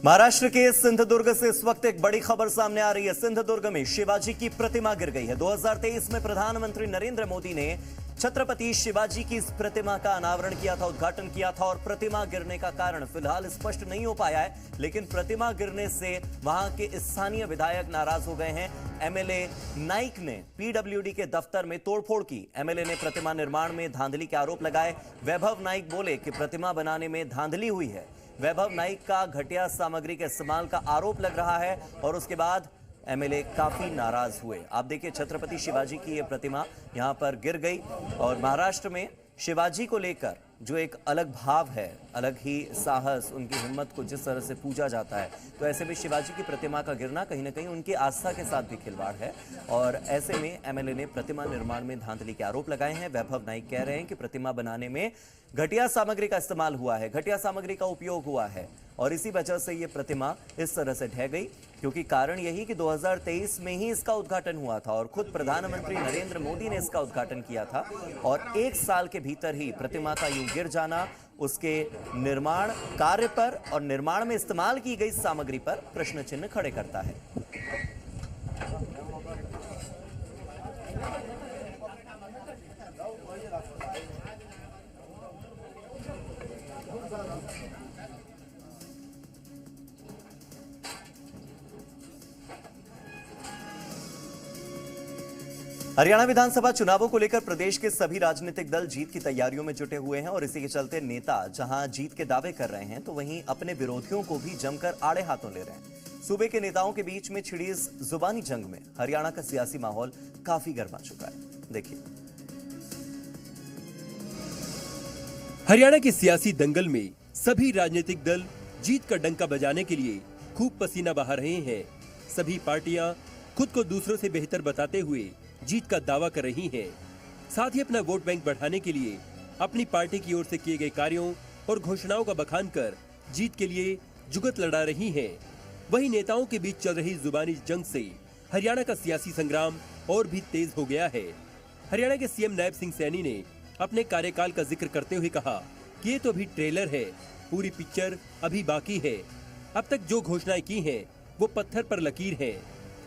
महाराष्ट्र के सिंधुदुर्ग से इस वक्त एक बड़ी खबर सामने आ रही है। सिंधुदुर्ग में शिवाजी की प्रतिमा गिर गई है। 2023 में प्रधानमंत्री नरेंद्र मोदी ने छत्रपति शिवाजी की इस प्रतिमा का अनावरण किया था, उद्घाटन किया था और प्रतिमा गिरने का कारण फिलहाल स्पष्ट नहीं हो पाया है। लेकिन प्रतिमा गिरने से वहां के स्थानीय विधायक नाराज हो गए हैं। एमएलए नाइक ने पीडब्ल्यूडी के दफ्तर में तोड़फोड़ की। एमएलए ने प्रतिमा निर्माण में धांधली के आरोप लगाए। वैभव नाइक बोले कि प्रतिमा बनाने में धांधली हुई है। वैभव नाइक का घटिया सामग्री के इस्तेमाल का आरोप लग रहा है और उसके बाद एमएलए काफी नाराज हुए। आप देखिए, छत्रपति शिवाजी की यह प्रतिमा यहां पर गिर गई और महाराष्ट्र में शिवाजी को लेकर जो एक अलग भाव है, अलग ही साहस, उनकी हिम्मत को जिस तरह से पूजा जाता है, तो ऐसे में शिवाजी की प्रतिमा का गिरना कहीं ना कहीं उनकी आस्था के साथ भी खिलवाड़ है। और ऐसे में एमएलए ने प्रतिमा निर्माण में धांधली के आरोप लगाए हैं। वैभव नाइक कह रहे हैं कि प्रतिमा बनाने में घटिया सामग्री का इस्तेमाल हुआ है, घटिया सामग्री का उपयोग हुआ है और इसी वजह से ये प्रतिमा इस तरह से ढह गई। क्योंकि कारण यही कि 2023 में ही इसका उद्घाटन हुआ था और खुद प्रधानमंत्री नरेंद्र मोदी ने इसका उद्घाटन किया था और एक साल के भीतर ही प्रतिमा का यूं गिर जाना उसके निर्माण कार्य पर और निर्माण में इस्तेमाल की गई सामग्री पर प्रश्न चिन्ह खड़े करता है। हरियाणा विधानसभा चुनावों को लेकर प्रदेश के सभी राजनीतिक दल जीत की तैयारियों में जुटे हुए हैं और इसी के चलते नेता जहां जीत के दावे कर रहे हैं तो वहीं अपने विरोधियों को भी जमकर आड़े हाथों ले रहे हैं। सूबे के नेताओं के बीच में छिड़ी इस जुबानी जंग में हरियाणा का सियासी माहौल काफी गर्मा चुका है। देखिए, हरियाणा के सियासी दंगल में सभी राजनीतिक दल जीत का डंका बजाने के लिए खूब पसीना बहा रहे हैं। सभी पार्टियां खुद को दूसरों से बेहतर बताते हुए जीत का दावा कर रही हैं। साथ ही अपना वोट बैंक बढ़ाने के लिए अपनी पार्टी की ओर से किए गए कार्यों और घोषणाओं का बखान कर जीत के लिए जुगत लड़ा रही हैं। वहीं नेताओं के बीच चल रही जुबानी जंग से हरियाणा का सियासी संग्राम और भी तेज हो गया है। हरियाणा के सीएम नायब सिंह सैनी ने अपने कार्यकाल का जिक्र करते हुए कहा कि ये तो अभी ट्रेलर है, पूरी पिक्चर अभी बाकी है। अब तक जो घोषणाएं की हैं वो पत्थर पर लकीर है।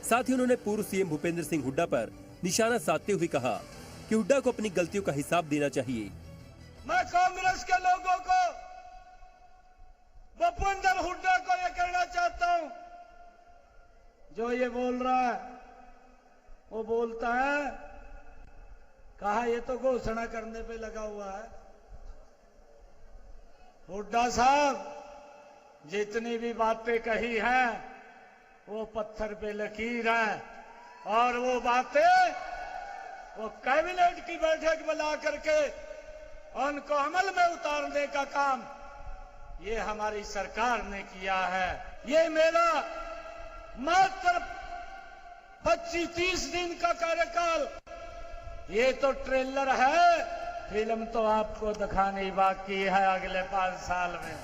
साथ ही उन्होंने पूर्व सीएम भूपेंद्र सिंह हुड्डा पर निशाना साधते हुए कहा कि हुड्डा को अपनी गलतियों का हिसाब देना चाहिए। मैं कांग्रेस के लोगों को, भूपेंद्र हुड्डा को यह कहना चाहता हूं, जो ये बोल रहा है वो बोलता है, कहा ये तो घोषणा करने पे लगा हुआ है। हुड्डा साहब, जितनी भी बातें कही हैं वो पत्थर पे लकीर है और वो बातें वो कैबिनेट की बैठक बुला करके उनको अमल में उतारने का काम ये हमारी सरकार ने किया है। ये मेरा मात्र 25-30 दिन का कार्यकाल, ये तो ट्रेलर है, फिल्म तो आपको दिखानी बाकी है अगले 5 साल में।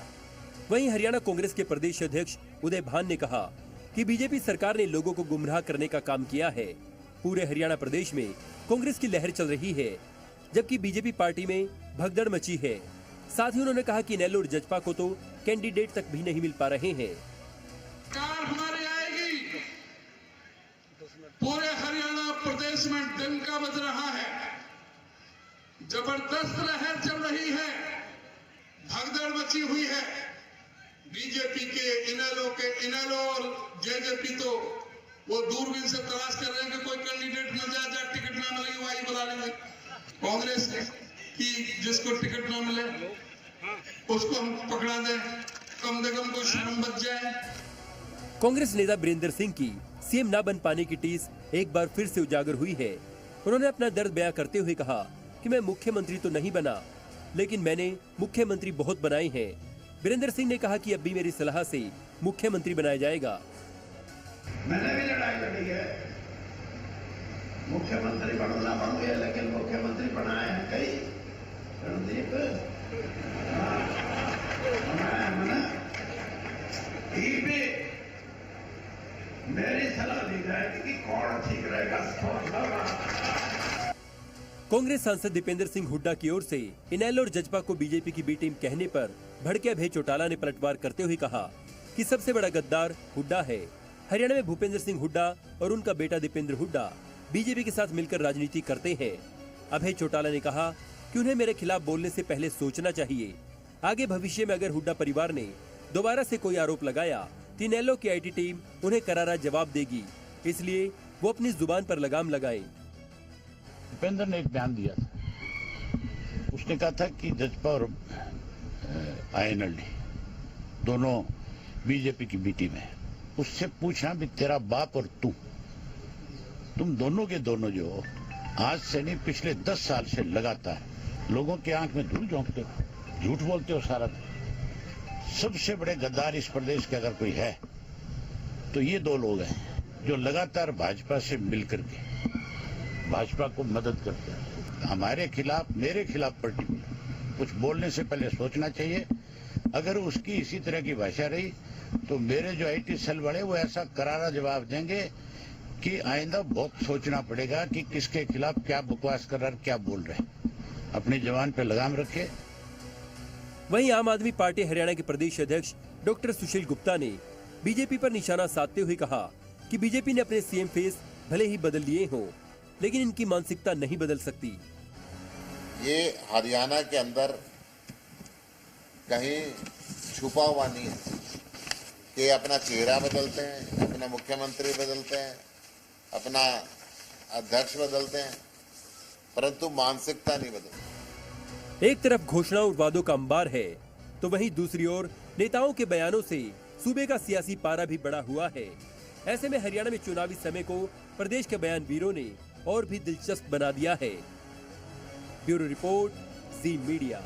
वहीं हरियाणा कांग्रेस के प्रदेश अध्यक्ष उदय भान ने कहा कि बीजेपी सरकार ने लोगों को गुमराह करने का काम किया है। पूरे हरियाणा प्रदेश में कांग्रेस की लहर चल रही है, जबकि बीजेपी पार्टी में भगदड़ मची है। साथ ही उन्होंने कहा कि नेल्लोर जजपा को तो कैंडिडेट तक भी नहीं मिल पा रहे हैं। सरकार हमारी आएगी, पूरे हरियाणा प्रदेश में डंका बज रहा है, जबरदस्त लहर चल रही है, भगदड़ मची हुई है। बीजेपी के इनेलो और जेजेपी तो वो दूरबीन से तलाश कर रहे हैं कि कोई कैंडिडेट मिल जाए, जहाँ टिकट ना मिलेगी वही बुला लेंगे। कांग्रेस की जिसको टिकट ना मिले उसको हम पकड़ा दें, कम से कम कोई शर्म बच जाए। कांग्रेस नेता बीरेंद्र सिंह की सीएम न बन पाने की टीस एक बार फिर से उजागर हुई है। उन्होंने अपना दर्द बयां करते हुए कहा कि मैं मुख्यमंत्री तो नहीं बना, लेकिन मैंने मुख्यमंत्री बहुत बनाए हैं। बीरेंद्र सिंह ने कहा कि अब भी मेरी सलाह से मुख्यमंत्री बनाया जाएगा। मैंने भी लड़ाई लड़ी है, मुख्यमंत्री बनना बन गया, लेकिन मुख्यमंत्री बनाए हैं कई रणदीप मेरी सलाह दी जाएगी कि कौन ठीक रहेगा। कांग्रेस सांसद दीपेंद्र सिंह हुड्डा की ओर से इनेलो और जजपा को बीजेपी की बी टीम कहने पर भड़के अभय चौटाला ने पलटवार करते हुए कहा कि सबसे बड़ा गद्दार हुड्डा है। हरियाणा में भूपेंद्र सिंह हुड्डा और उनका बेटा दीपेंद्र हुड्डा बीजेपी के साथ मिलकर राजनीति करते हैं। अभय चौटाला ने कहा कि उन्हें मेरे खिलाफ बोलने से पहले सोचना चाहिए। आगे भविष्य में अगर हुड्डा परिवार ने दोबारा से कोई आरोप लगाया तो इनेलो की आईटी टीम उन्हें करारा जवाब देगी, इसलिए वो अपनी जुबान पर लगाम लगाएं। दीपेंद्र ने एक बयान दिया था, उसने कहा था कि जजपा और आईएनएलडी दोनों बीजेपी की बी टीम है। उससे पूछना भी तेरा बाप और तुम दोनों के दोनों जो आज से नहीं पिछले 10 साल से लगातार लोगों के आंख में धूल झोंकते हो, झूठ बोलते हो सारा दिन। सबसे बड़े गद्दार इस प्रदेश के अगर कोई है तो ये दो लोग हैं जो लगातार भाजपा से मिलकर के भाजपा को मदद करते हैं। हमारे खिलाफ, मेरे खिलाफ पर्टिकुलर कुछ बोलने से पहले सोचना चाहिए। अगर उसकी इसी तरह की भाषा रही तो मेरे जो आईटी सेल वाले वो ऐसा करारा जवाब देंगे कि आइंदा बहुत सोचना पड़ेगा कि किसके खिलाफ क्या बकवास कर रहा है, क्या बोल रहे हैं। अपनी जवान पे लगाम रखे। वहीं आम आदमी पार्टी हरियाणा के प्रदेश अध्यक्ष डॉक्टर सुशील गुप्ता ने बीजेपी पर निशाना साधते हुए कहा कि बीजेपी ने अपने सीएम फेस भले ही बदल लिए हों, लेकिन इनकी मानसिकता नहीं बदल सकती। ये हरियाणा के अंदर कहीं छुपा हुआ नहीं है कि अपना चेहरा बदलते हैं, अपना मुख्यमंत्री बदलते हैं, अपना अध्यक्ष बदलते हैं, परंतु मानसिकता नहीं बदलती। एक तरफ घोषणा और वादों का अंबार है तो वहीं दूसरी ओर नेताओं के बयानों से सूबे का सियासी पारा भी बढ़ा हुआ है। ऐसे में हरियाणा में चुनावी समय को प्रदेश के बयान वीरों ने और भी दिलचस्प बना दिया है। ब्यूरो रिपोर्ट, जी मीडिया।